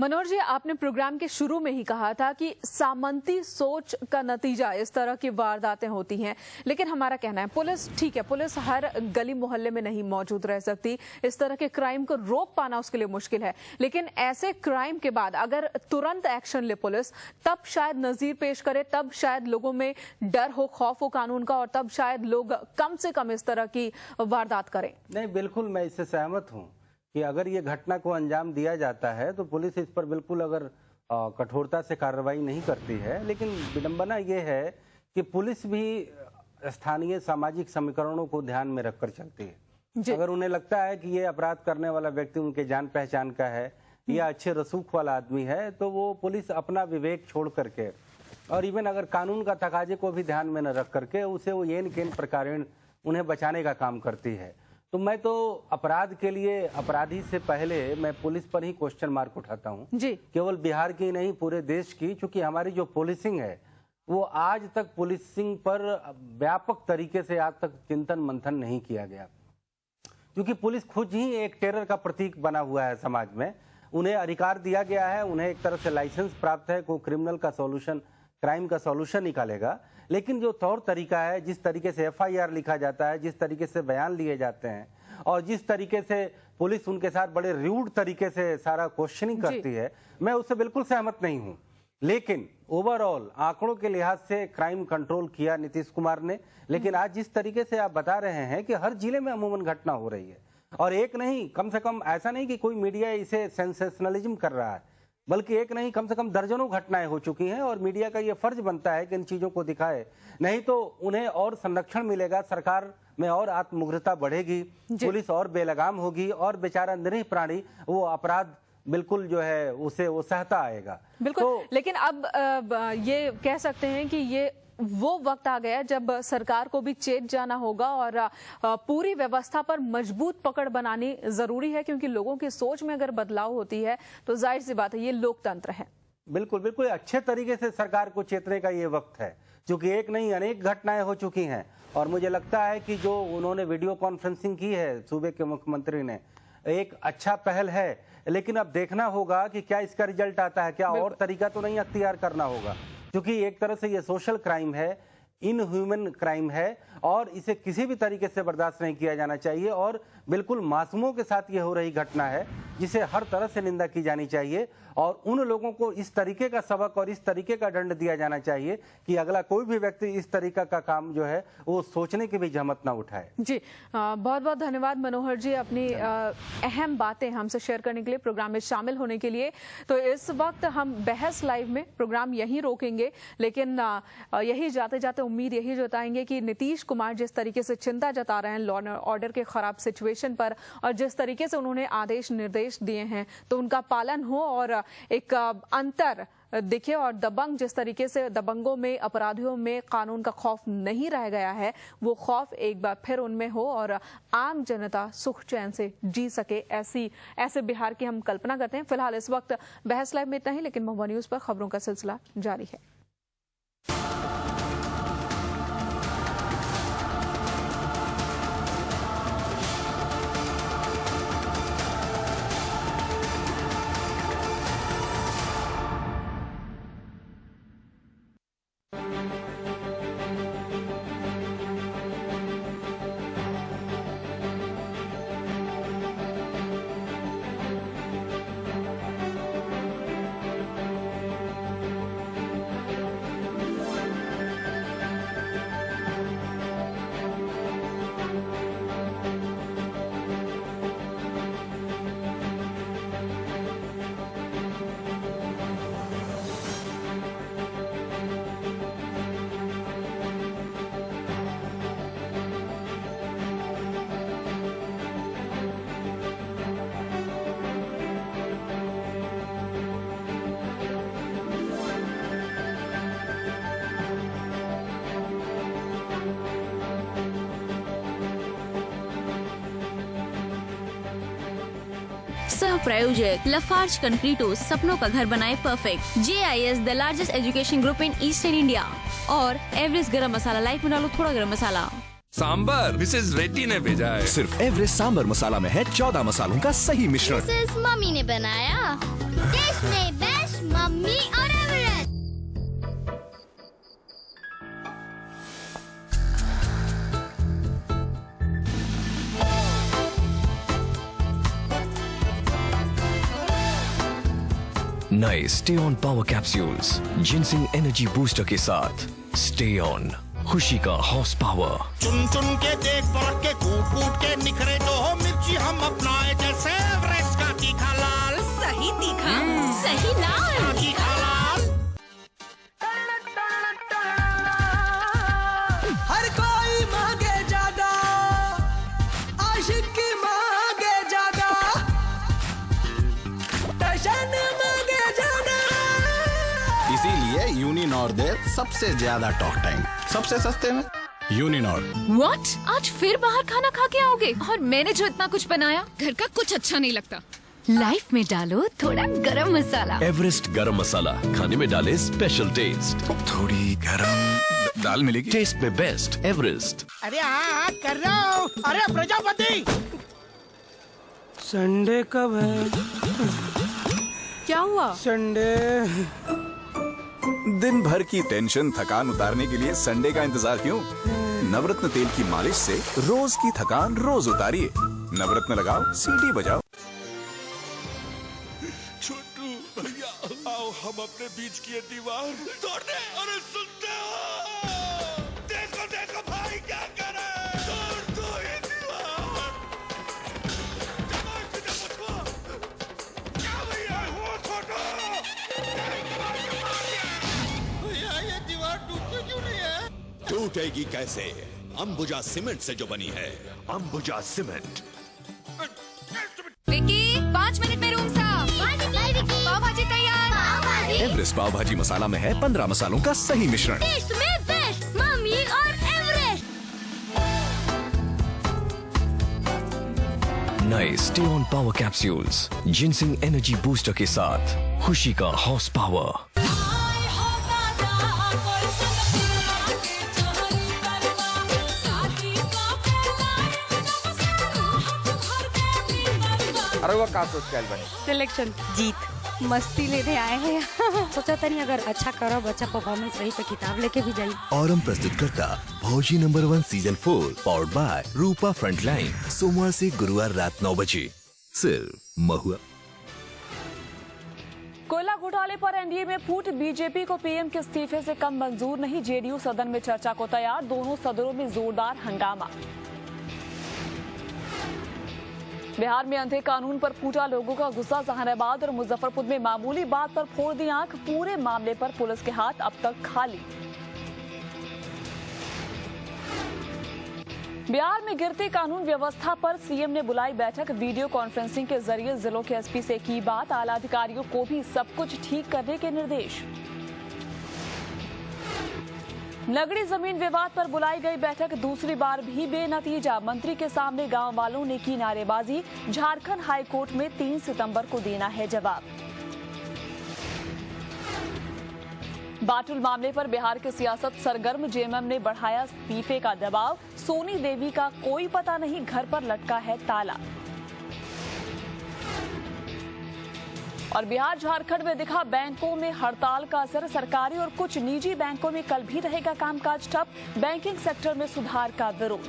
मनोहर जी, आपने प्रोग्राम के शुरू में ही कहा था कि सामंती सोच का नतीजा इस तरह की वारदातें होती हैं, लेकिन हमारा कहना है पुलिस ठीक है, पुलिस हर गली मोहल्ले में नहीं मौजूद रह सकती, इस तरह के क्राइम को रोक पाना उसके लिए मुश्किल है, लेकिन ऐसे क्राइम के बाद अगर तुरंत एक्शन ले पुलिस, तब शायद नजीर पेश करे, तब शायद लोगों में डर हो, खौफ हो कानून का, और तब शायद लोग कम से कम इस तरह की वारदात करें। नहीं, बिल्कुल मैं इससे सहमत हूँ कि अगर ये घटना को अंजाम दिया जाता है तो पुलिस इस पर बिल्कुल अगर कठोरता से कार्रवाई नहीं करती है, लेकिन विडंबना ये है कि पुलिस भी स्थानीय सामाजिक समीकरणों को ध्यान में रखकर चलती है। अगर उन्हें लगता है कि ये अपराध करने वाला व्यक्ति उनके जान पहचान का है या अच्छे रसूख वाला आदमी है, तो वो पुलिस अपना विवेक छोड़ करके और इवन अगर कानून का तकाजे को भी ध्यान में न रख करके उसे वो येन केन प्रकारेण उन्हें बचाने का काम करती है। तो मैं तो अपराध के लिए अपराधी से पहले मैं पुलिस पर ही क्वेश्चन मार्क उठाता हूँ, केवल बिहार की नहीं पूरे देश की, क्योंकि हमारी जो पुलिसिंग है वो आज तक पुलिसिंग पर व्यापक तरीके से आज तक चिंतन मंथन नहीं किया गया, क्योंकि पुलिस खुद ही एक टेरर का प्रतीक बना हुआ है समाज में। उन्हें अधिकार दिया गया है, उन्हें एक तरह से लाइसेंस प्राप्त है, कोई क्रिमिनल का सॉल्यूशन, क्राइम का सॉल्यूशन निकालेगा, लेकिन जो तौर तरीका है, जिस तरीके से FIR लिखा जाता है, जिस तरीके से बयान लिए जाते हैं और जिस तरीके से पुलिस उनके साथ बड़े रूड तरीके से सारा क्वेश्चनिंग करती है, मैं उससे बिल्कुल सहमत नहीं हूं। लेकिन ओवरऑल आंकड़ों के लिहाज से क्राइम कंट्रोल किया नीतीश कुमार ने, लेकिन आज जिस तरीके से आप बता रहे हैं कि हर जिले में अमूमन घटना हो रही है, और एक नहीं, कम से कम ऐसा नहीं कि कोई मीडिया इसे सेंसेशनलिज्म कर रहा है, बल्कि एक नहीं कम से कम दर्जनों घटनाएं हो चुकी हैं और मीडिया का ये फर्ज बनता है कि इन चीजों को दिखाए, नहीं तो उन्हें और संरक्षण मिलेगा, सरकार में और आत्ममुग्धता बढ़ेगी, पुलिस और बेलगाम होगी और बेचारा निरीह प्राणी वो अपराध बिल्कुल जो है उसे वो सहता आएगा। बिल्कुल तो, लेकिन अब ये कह सकते हैं कि ये वो वक्त आ गया जब सरकार को भी चेत जाना होगा और पूरी व्यवस्था पर मजबूत पकड़ बनानी जरूरी है, क्योंकि लोगों की सोच में अगर बदलाव होती है तो जाहिर सी बात है ये लोकतंत्र है। बिल्कुल बिल्कुल अच्छे तरीके से सरकार को चेतने का ये वक्त है, क्योंकि एक नहीं अनेक घटनाएं हो चुकी हैं और मुझे लगता है कि जो उन्होंने वीडियो कॉन्फ्रेंसिंग की है सूबे के मुख्यमंत्री ने, एक अच्छा पहल है, लेकिन अब देखना होगा कि क्या इसका रिजल्ट आता है, क्या और तरीका तो नहीं अख्तियार करना होगा, क्योंकि एक तरह से ये सोशल क्राइम है, इनह्यूमन क्राइम है और इसे किसी भी तरीके से बर्दाश्त नहीं किया जाना चाहिए और बिल्कुल मासूमों के साथ ये हो रही घटना है जिसे हर तरह से निंदा की जानी चाहिए और उन लोगों को इस तरीके का सबक और इस तरीके का दंड दिया जाना चाहिए कि अगला कोई भी व्यक्ति इस तरीका का काम जो है वो सोचने की भी जहमत ना उठाए। जी बहुत बहुत धन्यवाद मनोहर जी, अपनी अहम बातें हमसे शेयर करने के लिए, प्रोग्राम में शामिल होने के लिए। तो इस वक्त हम बहस लाइव में प्रोग्राम यहीं रोकेंगे, लेकिन यही जाते जाते उम्मीद यही जताएंगे कि नीतीश कुमार जिस तरीके से चिंता जता रहे हैं लॉ एंड ऑर्डर के खराब सिचुएशन पर और जिस तरीके से उन्होंने आदेश निर्देश दिए हैं तो उनका पालन हो और एक अंतर दिखे और दबंग जिस तरीके से दबंगों में, अपराधियों में कानून का खौफ नहीं रह गया है, वो खौफ एक बार फिर उनमें हो और आम जनता सुख चैन से जी सके, ऐसे बिहार की हम कल्पना करते हैं। फिलहाल इस वक्त बहस लाइव में इतना ही, लेकिन महुआ न्यूज पर खबरों का सिलसिला जारी है। सह प्रायोजक लफार्ज कंक्रीटो, सपनों का घर बनाए perfect, JIS the largest education group in eastern India और एवरेस्ट गरम मसाला, लाइफ में डालो थोड़ा गरम मसाला। सांबर मिसेज रेड्डी ने भेजा है। सिर्फ एवरेस्ट सांबर मसाला में है 14 मसालों का सही मिश्रण। मिसेज मम्मी ने बनाया, टेस्ट में नए stay on power capsules ginseng energy booster के साथ स्टे ऑन, खुशी का हॉर्स पावर। चुन चुन के देख परख के कूट कूट के निखरे जो हो मिर्ची हम अपनाए जैसे एवरेस्ट का तीखा लाल। सही तीखा, सही लाल। तीखा लाल। हर कोई मांगे ज्यादा, आशिक की मांगे ज्यादा, टशन मांगे ज्यादा। इसीलिए यूनिनॉर दे सबसे ज्यादा टॉक टाइम, सबसे सस्ते में यूनिनॉर। What? आज फिर बाहर खाना खा के आओगे? और मैंने जो इतना कुछ बनाया, घर का कुछ अच्छा नहीं लगता। लाइफ में डालो थोड़ा गरम मसाला। एवरेस्ट गरम मसाला, खाने में डाले स्पेशल टेस्ट। थोड़ी गरम दाल मिलेगी, टेस्ट में बेस्ट एवरेस्ट। अरे हाँ कर रहा हूँ। अरे प्रजापति, संडे कब है? क्या हुआ? संडे। दिन भर की टेंशन थकान उतारने के लिए संडे का इंतजार क्यों? नवरत्न तेल की मालिश से रोज की थकान रोज उतारिए। नवरत्न लगाओ, सीटी बजाओ। छोटू भैया आओ हम अपने बीच की दीवार तोड़ दे। अरे सुनते हो? देखो देखो भाई क्या करे। तोड़ दो ये दीवार। क्या भैया हुआ छोटू? भैया ये दीवार टूटती क्यों नहीं है? टूटेगी कैसे? अंबुजा सीमेंट से जो बनी है। अंबुजा सीमेंट। विकी, 5 मिनट में रूम साफ। पाव भाजी तैयार। एवरेस्ट पाव भाजी मसाला में है 15 मसालों का सही मिश्रण। टेस्ट में बेस्ट, मम्मी और एवरेस्ट। नए stay on power capsules ginseng energy booster के साथ खुशी का हॉर्स पावर। अरे वो का सोच के बने? सिलेक्शन जीत मस्ती लेने आए हैं। सोचा था नहीं अगर अच्छा करो, अच्छा परफॉर्मेंस रही तो किताब लेके भी जाइए। और हम प्रस्तुत करता भौजी number 1 season 4 powered by Rupa frontline, सोमवार से गुरुवार रात 9 बजे सिर्फ महुआ। कोयला घोटाले पर एनडीए में फूट, बीजेपी को पीएम के इस्तीफे से कम मंजूर नहीं। जेडीयू सदन में चर्चा को तैयार, दोनों सदनों में जोरदार हंगामा। बिहार में अंधे कानून पर फूटा लोगों का गुस्सा, जहानाबाद और मुजफ्फरपुर में मामूली बात पर फोड़ दी आंख, पूरे मामले पर पुलिस के हाथ अब तक खाली। बिहार में गिरती कानून व्यवस्था पर सीएम ने बुलाई बैठक, वीडियो कॉन्फ्रेंसिंग के जरिए जिलों के एसपी से की बात, आला अधिकारियों को भी सब कुछ ठीक करने के निर्देश। नगड़ी जमीन विवाद पर बुलाई गई बैठक दूसरी बार भी बेनतीजा, मंत्री के सामने गांव वालों ने की नारेबाजी, झारखंड हाई कोर्ट में 3 सितंबर को देना है जवाब। बाटुल मामले पर बिहार के सियासत सरगर्म, जेएमएम ने बढ़ाया इस्तीफे का दबाव, सोनी देवी का कोई पता नहीं, घर पर लटका है ताला। और बिहार झारखंड में दिखा बैंकों में हड़ताल का असर, सरकारी और कुछ निजी बैंकों में कल भी रहेगा कामकाज ठप, बैंकिंग सेक्टर में सुधार का विरोध।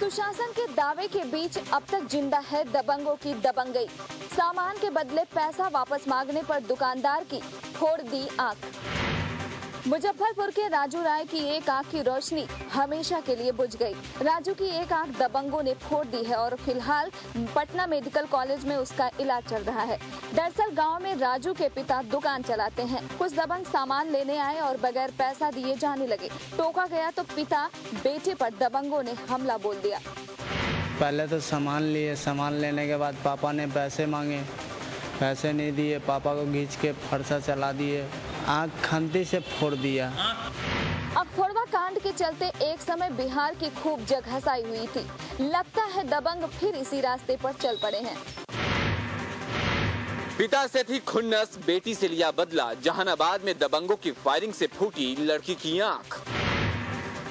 सुशासन के दावे के बीच अब तक जिंदा है दबंगों की दबंगई, सामान के बदले पैसा वापस मांगने पर दुकानदार की फोड़ दी आंख। मुजफ्फरपुर के राजू राय की एक आंख की रोशनी हमेशा के लिए बुझ गई। राजू की एक आंख दबंगों ने फोड़ दी है और फिलहाल पटना मेडिकल कॉलेज में उसका इलाज चल रहा है। दरअसल गांव में राजू के पिता दुकान चलाते हैं, कुछ दबंग सामान लेने आए और बगैर पैसा दिए जाने लगे। टोका गया तो पिता बेटे पर दबंगों ने हमला बोल दिया। पहले तो सामान लिए, सामान लेने के बाद पापा ने पैसे मांगे, पैसे नहीं दिए, पापा को खींच के फरसा चला दिए, आँख खंती से फोड़ दिया। अब फोड़वा कांड के चलते एक समय बिहार की खूब जगहसाई हुई थी, लगता है दबंग फिर इसी रास्ते पर चल पड़े हैं। पिता से थी खुन्नस, बेटी से लिया बदला, जहानाबाद में दबंगों की फायरिंग से फूटी लड़की की आंख।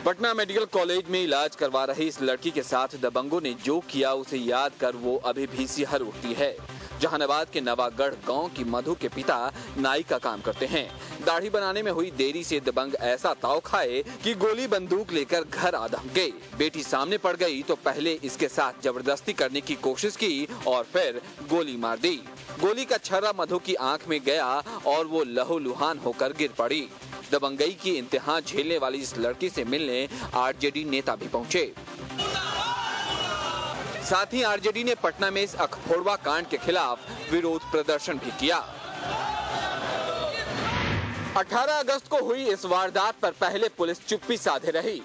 पटना मेडिकल कॉलेज में इलाज करवा रही इस लड़की के साथ दबंगों ने जो किया उसे याद कर वो अभी भी सिहर उठती है। जहानाबाद के नवागढ़ गांव की मधु के पिता नाई का काम करते हैं। दाढ़ी बनाने में हुई देरी से दबंग ऐसा ताव खाए कि गोली बंदूक लेकर घर आ धमके। बेटी सामने पड़ गई तो पहले इसके साथ जबरदस्ती करने की कोशिश की और फिर गोली मार दी। गोली का छर्रा मधु की आंख में गया और वो लहूलुहान होकर गिर पड़ी। दबंगई की इंतहा झेलने वाली इस लड़की से मिलने आरजेडी नेता भी पहुंचे। साथ ही आरजेडी ने पटना में इस अखफोड़वा कांड के खिलाफ विरोध प्रदर्शन भी किया। 18 अगस्त को हुई इस वारदात पर पहले पुलिस चुप्पी साधे रही।